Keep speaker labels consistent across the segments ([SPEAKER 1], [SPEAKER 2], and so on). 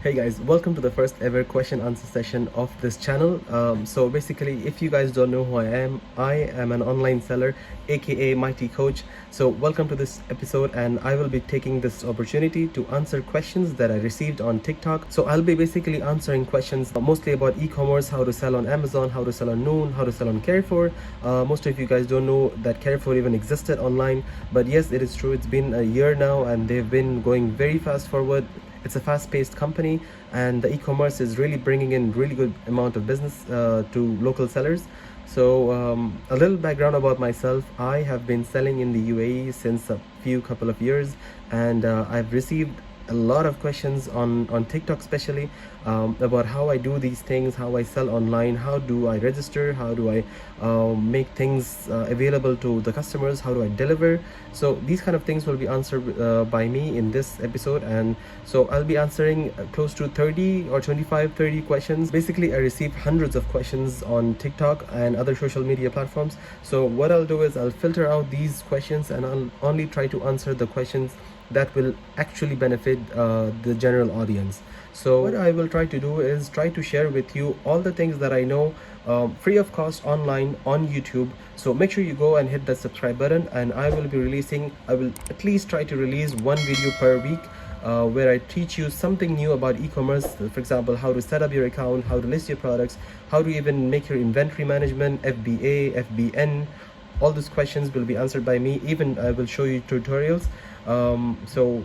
[SPEAKER 1] Hey guys, welcome to the first ever question answer session of this channel. So basically, if you guys don't know who I am an online seller, aka Mighty Coach. So welcome to this episode, and I will be taking this opportunity to answer questions that I received on TikTok. So I'll be basically answering questions mostly about e-commerce, how to sell on Amazon, how to sell on Noon, how to sell on Carrefour. Most of you guys don't know that Carrefour even existed online, but yes, it is true. It's been a year now, and they've been going very fast forward. It's a fast-paced company, and the e-commerce is really bringing in really good amount of business to local sellers. So a little background about myself: I have been selling in the UAE since a couple of years, and I've received a lot of questions on TikTok, especially about how I do these things, how I sell online, how do I register, how do I make things available to the customers, how do I deliver. So these kind of things will be answered by me in this episode, and so I'll be answering close to 30 or 30 questions. Basically, I receive hundreds of questions on TikTok and other social media platforms. So what I'll do is I'll filter out these questions, and I'll only try to answer the questions that will actually benefit the general audience. So what I will try to do is try to share with you all the things that I know free of cost online on YouTube. So make sure you go and hit that subscribe button, and I will at least try to release one video per week where I teach you something new about e-commerce. For example, how to set up your account, how to list your products, how to even make your inventory management, FBA, FBN. All these questions will be answered by me. Even I will show you tutorials. So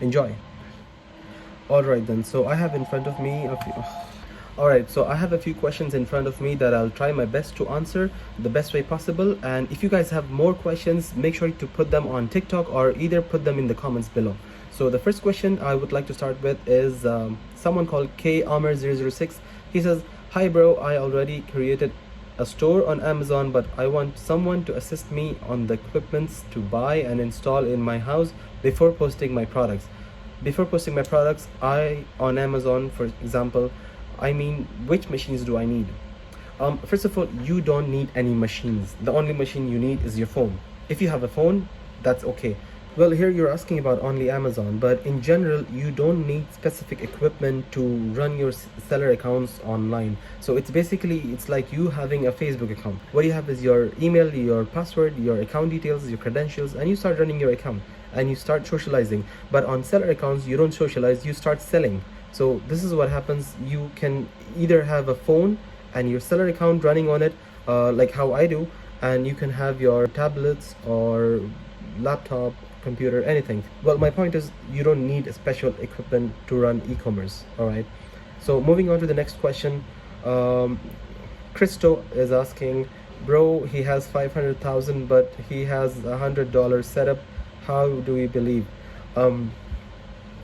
[SPEAKER 1] enjoy. All right then, so I have in front of me a few questions in front of me that I'll try my best to answer the best way possible. And if you guys have more questions, make sure to put them on TikTok or either put them in the comments below. So the first question I would like to start with is someone called KAmer006. He says, "Hi bro, I already created a store on Amazon, but I want someone to assist me on the equipments to buy and install in my house before posting my products. On Amazon, for example, I mean, which machines do I need?" First of all, you don't need any machines. The only machine you need is your phone. If you have a phone, that's okay. Well, here you're asking about only Amazon, but in general, you don't need specific equipment to run your seller accounts online. So it's like you having a Facebook account. What you have is your email, your password, your account details, your credentials, and you start running your account and you start socializing. But on seller accounts, you don't socialize, you start selling. So this is what happens. You can either have a phone and your seller account running on it, like how I do, and you can have your tablets or laptop, computer, anything. Well, my point is you don't need a special equipment to run e-commerce. All right, so moving on to the next question. Christo is asking, bro, he has 500,000 but he has $100 setup. How do we believe?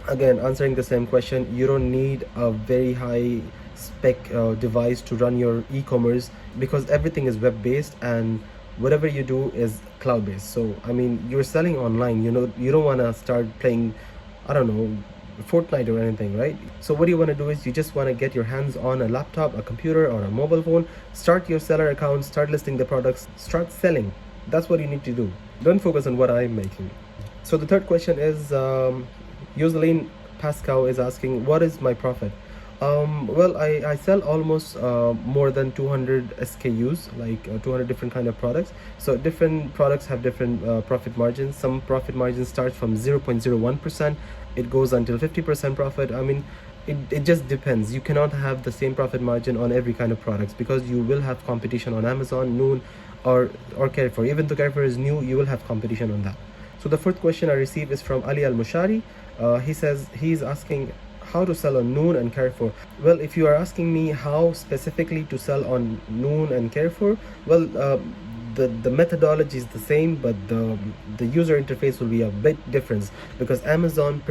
[SPEAKER 1] Again, answering the same question, you don't need a very high spec device to run your e-commerce, because everything is web-based and whatever you do is cloud-based. So I mean, you're selling online, you don't want to start playing, I don't know, Fortnite or anything, right? So what you want to do is you just want to get your hands on a laptop, a computer, or a mobile phone, start your seller account, start listing the products, start selling. That's what you need to do. Don't focus on what I'm making. So the third question is Joseline Pascal is asking, what is my profit? Well, I sell almost more than 200 SKUs, like 200 different kind of products. So different products have different profit margins. Some profit margins start from 0.01%. It goes until 50% profit. I mean, it just depends. You cannot have the same profit margin on every kind of products, because you will have competition on Amazon, Noon, or Carrefour. Even though Carrefour is new, you will have competition on that. So the fourth question I received is from Ali Al-Mushari. He says he's asking how to sell on Noon and Carrefour. Well, if you are asking me how specifically to sell on Noon and Carrefour, well, the methodology is the same, but the user interface will be a bit different, because Amazon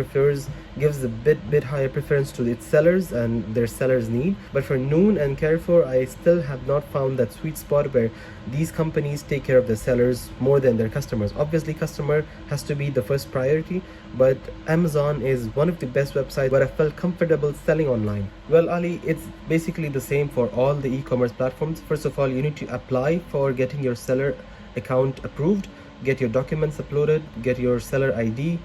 [SPEAKER 1] gives a bit higher preference to its sellers and their sellers' need. But for Noon and Carrefour, I still have not found that sweet spot where these companies take care of the sellers more than their customers. Obviously, customer has to be the first priority, but Amazon is one of the best websites where I felt comfortable selling online. Well, Ali, it's basically the same for all the e-commerce platforms. First of all, you need to apply for getting your seller account approved, get your documents uploaded, get your seller ID,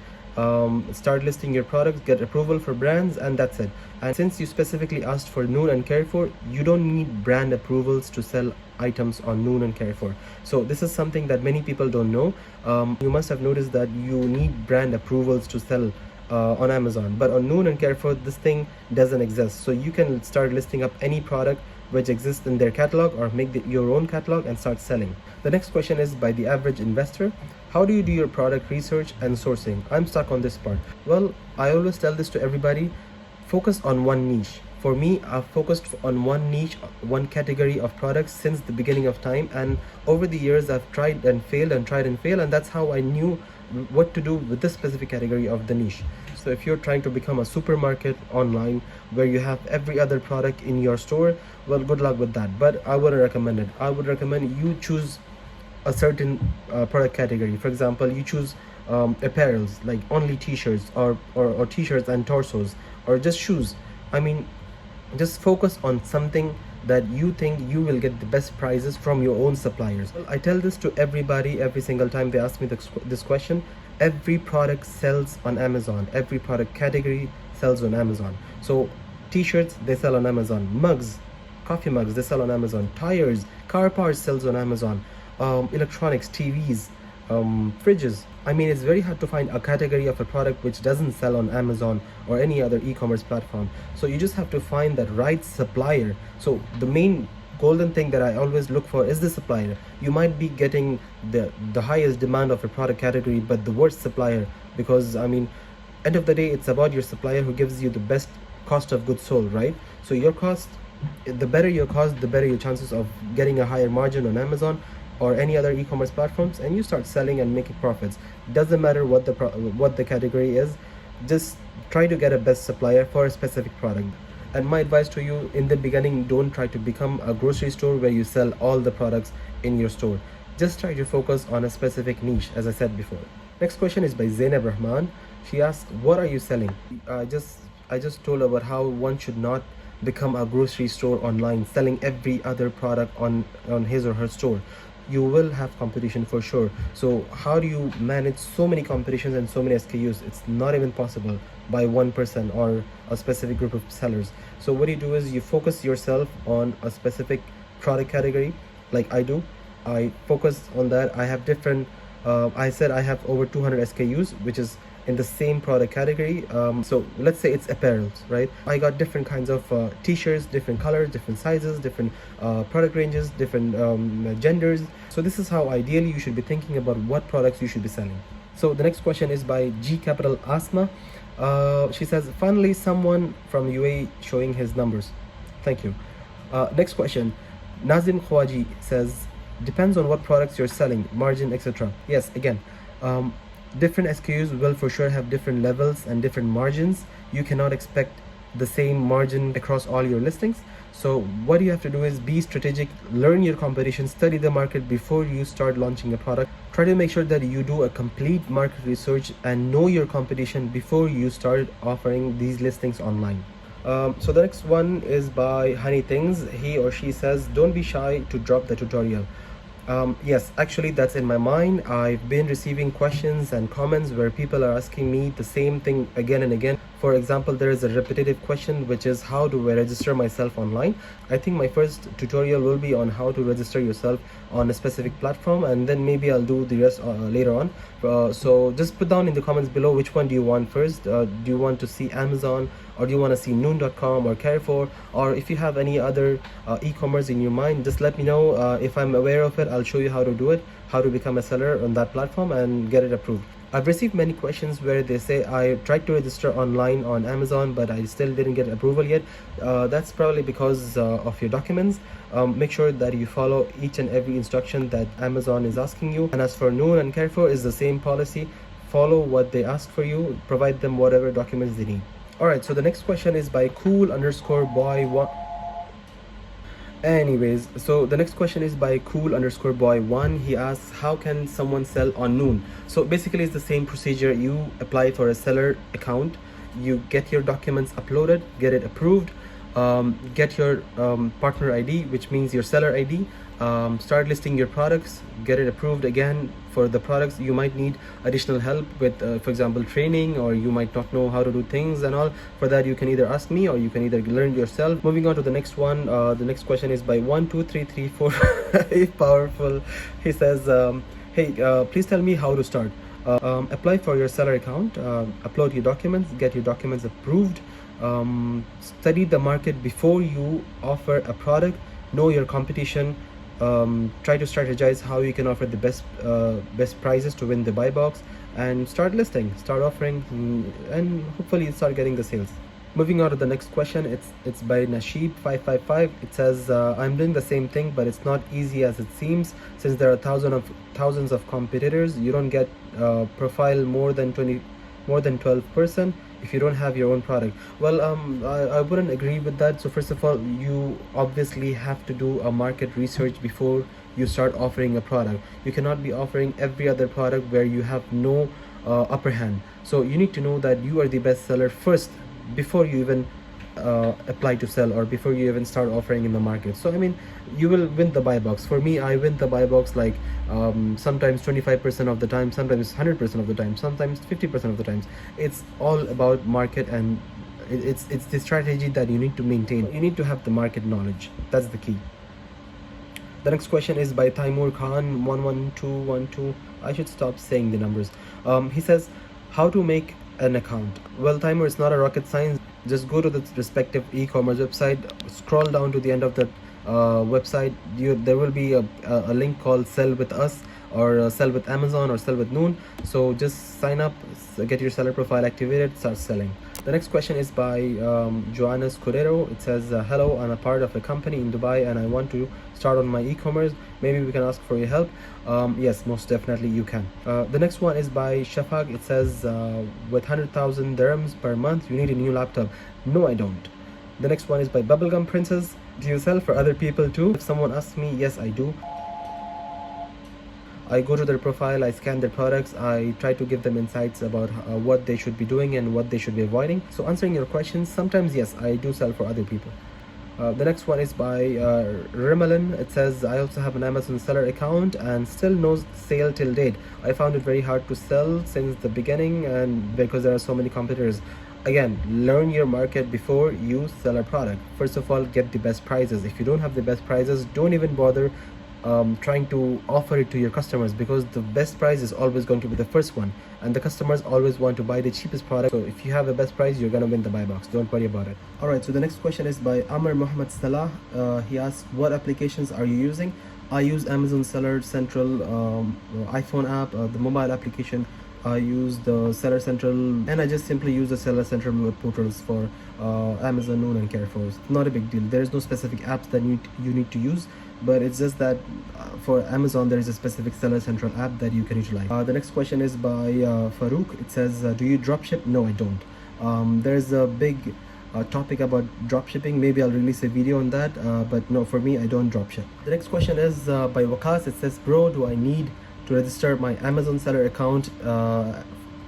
[SPEAKER 1] start listing your products, get approval for brands, and that's it. And since you specifically asked for Noon and Carrefour, you don't need brand approvals to sell items on Noon and Carrefour. So this is something that many people don't know. You must have noticed that you need brand approvals to sell on Amazon, but on Noon and Carrefour this thing doesn't exist. So you can start listing up any product which exists in their catalog, or make your own catalog and start selling. The next question is by the average investor. How do you do your product research and sourcing? I'm stuck on this part. Well, I always tell this to everybody: focus on one niche. For me, I've focused on one niche, one category of products since the beginning of time, and over the years I've tried and failed, and that's how I knew what to do with this specific category of the niche. So if you're trying to become a supermarket online where you have every other product in your store, well, good luck with that, but I wouldn't recommend it. I would recommend you choose a certain product category. For example, you choose apparels, like only t-shirts, or t-shirts and torsos, or just shoes. I mean, just focus on something that you think you will get the best prices from your own suppliers. Well, I tell this to everybody every single time they ask me this question. Every product sells on Amazon. Every product category sells on Amazon. So t-shirts, they sell on Amazon. Mugs, coffee mugs, they sell on Amazon. Tires, car parts sells on Amazon. Electronics, TVs, fridges. I mean, it's very hard to find a category of a product which doesn't sell on Amazon or any other e-commerce platform. So you just have to find that right supplier. So the main golden thing that I always look for is the supplier. You might be getting the highest demand of a product category, but the worst supplier, because I mean, end of the day, it's about your supplier who gives you the best cost of goods sold, right? So your cost, the better your cost, the better your chances of getting a higher margin on Amazon or any other e-commerce platforms, and you start selling and making profits. Doesn't matter what the category is, just try to get a best supplier for a specific product. And my advice to you, in the beginning, don't try to become a grocery store where you sell all the products in your store. Just try to focus on a specific niche, as I said before. Next question is by Zainab Rahman. She asked, what are you selling? I just told about how one should not become a grocery store online, selling every other product on his or her store. You will have competition for sure. So how do you manage so many competitions and so many SKUs? It's not even possible by one person or a specific group of sellers. So what you do is you focus yourself on a specific product category, like I do. I focus on that. I have different, I said I have over 200 SKUs, which is in the same product category. So let's say it's apparels, right? I got different kinds of t-shirts, different colors, different sizes, different product ranges, different genders. So this is how ideally you should be thinking about what products you should be selling. So the next question is by G Capital Asma. She says, finally someone from UAE showing his numbers. Thank you. Next question. Nazim Khwaji says, depends on what products you're selling, margin, etc. Yes, again, different SKUs will for sure have different levels and different margins. You cannot expect the same margin across all your listings. So what you have to do is be strategic, learn your competition, study the market before you start launching a product. Try to make sure that you do a complete market research and know your competition before you start offering these listings online. So the next one is by Honey Things. He or she says, don't be shy to drop the tutorial. Yes, actually that's in my mind. I've been receiving questions and comments where people are asking me the same thing again and again. For example, there is a repetitive question, which is how do I register myself online? I think my first tutorial will be on how to register yourself on a specific platform, and then maybe I'll do the rest later on. So just put down in the comments below which one do you want first. Do you want to see Amazon, or do you want to see nooncom or Carrefour, or if you have any other e-commerce in your mind, just let me know. If I'm aware of it, I'll show you how to do it, how to become a seller on that platform and get it approved. I've received many questions where they say I tried to register online on Amazon but I still didn't get approval yet. That's probably because of your documents. Make sure that you follow each and every instruction that Amazon is asking you. And as for Noon and Carrefour, is the same policy. Follow what they ask for you, provide them whatever documents they need. Alright, so the next question is by cool_boy1. Anyways, so the next question is by cool_boy1. He asks, how can someone sell on Noon? So basically it's the same procedure. You apply for a seller account, you get your documents uploaded, get it approved. get your partner ID, which means your seller ID. Start listing your products, get it approved. Again, for the products you might need additional help with, for example, training, or you might not know how to do things and all. For that, you can either ask me or you can either learn yourself. Moving on to the next one. The next question is by 12334 powerful. He says, hey, please tell me how to start. Apply for your seller account, upload your documents, get your documents approved, study the market before you offer a product, know your competition, try to strategize how you can offer the best prices to win the buy box, and start listing, start offering, and hopefully start getting the sales. Moving on to the next question, it's by Nasheed 555. It says, I'm doing the same thing, but it's not easy as it seems. Since there are thousands of competitors, you don't get profile more than 12% if you don't have your own product. Well, I wouldn't agree with that. So first of all, you obviously have to do a market research before you start offering a product. You cannot be offering every other product where you have no upper hand. So you need to know that you are the best seller first before you even apply to sell, or before you even start offering in the market. So I mean, you will win the buy box. For me, I win the buy box like sometimes 25% of the time, sometimes 100% of the time, sometimes 50% of the times. It's all about market, and it's the strategy that you need to maintain. You need to have the market knowledge. That's the key. The next question is by Taimur Khan 11212. I should stop saying the numbers. He says, how to make an account. Well, Timer, it's not a rocket science. Just go to the respective e-commerce website, scroll down to the end of the website. There will be a link called Sell with Us, or Sell with Amazon, or Sell with Noon. So just sign up, get your seller profile activated, start selling. The next question is by Joannes Cordero. It says, hello, I'm a part of a company in Dubai and I want to start on my e-commerce. Maybe we can ask for your help. Yes, most definitely you can. The next one is by Shafaq. It says, with 100,000 dirhams per month, you need a new laptop. No, I don't. The next one is by Bubblegum Princess. Do you sell for other people too? If someone asks me, yes, I do. I go to their profile, I scan their products, I try to give them insights about what they should be doing and what they should be avoiding. So answering your questions, sometimes yes, I do sell for other people. The next one is by Rimalin. It says, I also have an Amazon seller account and still no sale till date. I found it very hard to sell since the beginning, and because there are so many competitors. Again, learn your market before you sell a product. First of all, get the best prices. If you don't have the best prices, don't even bother trying to offer it to your customers, because the best price is always going to be the first one, and the customers always want to buy the cheapest product. So if you have the best price, you're gonna win the buy box. Don't worry about it. All right, so the next question is by Amr Muhammad Salah. He asks, what applications are you using? I use Amazon Seller Central iPhone app, the mobile application. I use the Seller Central, and I just simply use the Seller Central web portals for Amazon, Noon, and Carrefour. It's not a big deal. There is no specific apps that you need to use, but it's just that for Amazon there is a specific Seller Central app that you can utilize. The next question is by Farouk. It says, do you dropship? No, I don't. There's a big topic about dropshipping. Maybe I'll release a video on that, but no, for me, I don't dropship. The next question is by Wakas. It says, bro, do I need to register my Amazon seller account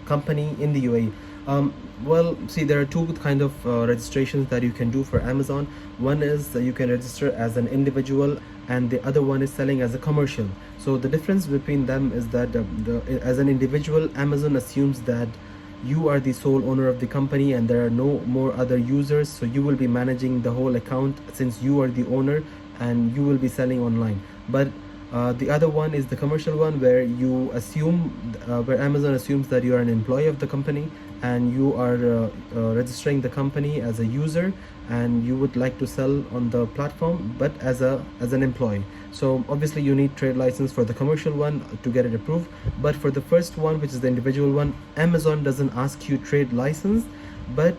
[SPEAKER 1] company in the UAE? Well, see, there are two kind of registrations that you can do for Amazon. One is you can register as an individual, and the other one is selling as a commercial. So the difference between them is that as an individual, Amazon assumes that you are the sole owner of the company and there are no more other users, so you will be managing the whole account since you are the owner, and you will be selling online. But the other one is the commercial one, where you assume, where Amazon assumes that you are an employee of the company and you are registering the company as a user, and you would like to sell on the platform, but as an employee. So obviously you need trade license for the commercial one to get it approved, but for the first one, which is the individual one, Amazon doesn't ask you trade license. But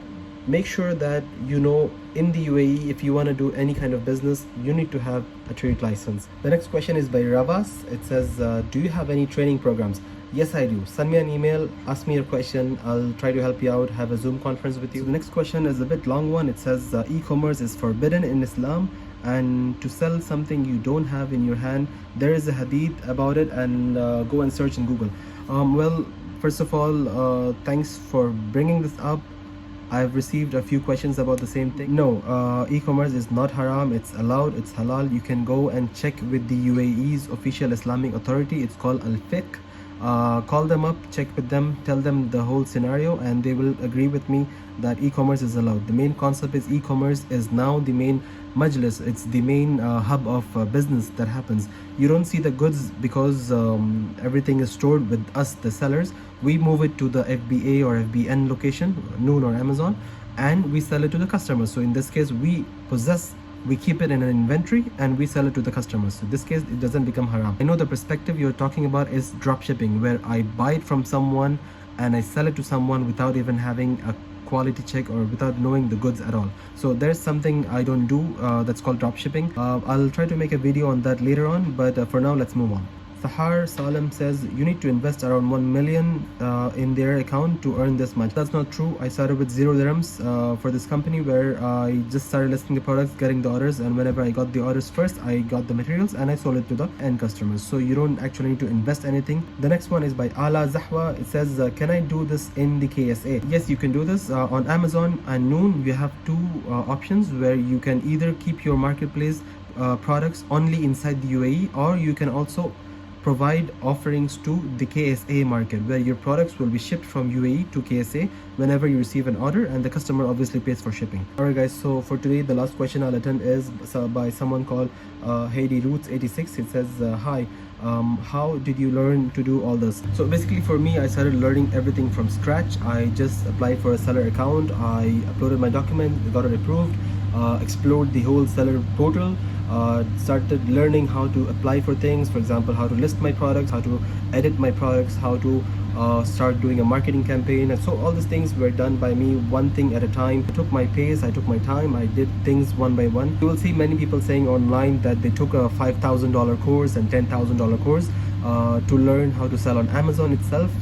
[SPEAKER 1] make sure that you know, in the UAE, if you want to do any kind of business, you need to have a trade license. The next question is by Ravas. It says, do you have any training programs? Yes, I do. Send me an email, ask me your question. I'll try to help you out, have a Zoom conference with you. So the next question is a bit long one. It says, e-commerce is forbidden in Islam, and to sell something you don't have in your hand, there is a hadith about it, and go and search in Google. Well, first of all, thanks for bringing this up. I've received a few questions about the same thing. No, e-commerce is not haram. It's allowed. It's halal. You can go and check with the UAE's official Islamic authority. It's called Al-Fiqh. Call them up, check with them, tell them the whole scenario, and they will agree with me that e-commerce is allowed. The main concept is e-commerce is now the main majlis. It's the main hub of business that happens. You don't see the goods because everything is stored with us, the sellers. We move it to the FBA or FBN location, Noon or Amazon, and we sell it to the customers. So in this case, we keep it in an inventory and we sell it to the customers. So in this case, it doesn't become haram. I know the perspective you're talking about is drop shipping, where I buy it from someone and I sell it to someone without even having a quality check or without knowing the goods at all. So there's something I don't do that's called drop shipping. I'll try to make a video on that later on, but for now, let's move on. Sahar Salim says you need to invest around 1 million in their account to earn this much. That's not true. I started with 0 dirhams for this company, where I just started listing the products, getting the orders, and whenever I got the orders first, I got the materials and I sold it to the end customers. So you don't actually need to invest anything. The next one is by Ala Zahwa. It says, can I do this in the KSA? Yes, you can do this. On Amazon and Noon, you have two options where you can either keep your marketplace products only inside the UAE, or you can also provide offerings to the KSA market, where your products will be shipped from UAE to KSA whenever you receive an order, and the customer obviously pays for shipping. Alright guys, so for today the last question I'll attend is by someone called Heidi Roots 86. It says, hi, how did you learn to do all this? So basically for me, I started learning everything from scratch. I just applied for a seller account, I uploaded my document, got it approved, explored the whole seller portal, started learning how to apply for things, for example, how to list my products, how to edit my products, how to start doing a marketing campaign. And so all these things were done by me, one thing at a time. I took my pace, I took my time, I did things one by one. You will see many people saying online that they took a $5,000 course and $10,000 course to learn how to sell on Amazon itself,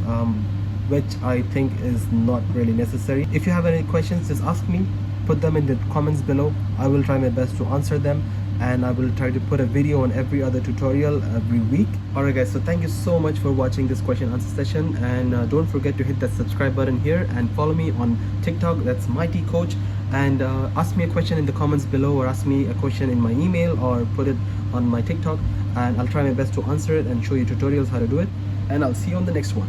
[SPEAKER 1] which I think is not really necessary. If you have any questions, just ask me, put them in the comments below. I will try my best to answer them, and I will try to put a video on every other tutorial every week. Alright guys, so thank you so much for watching this question answer session, and don't forget to hit that subscribe button here and follow me on TikTok, that's Mighty Coach, and ask me a question in the comments below, or ask me a question in my email, or put it on my TikTok, and I'll try my best to answer it and show you tutorials how to do it, and I'll see you on the next one.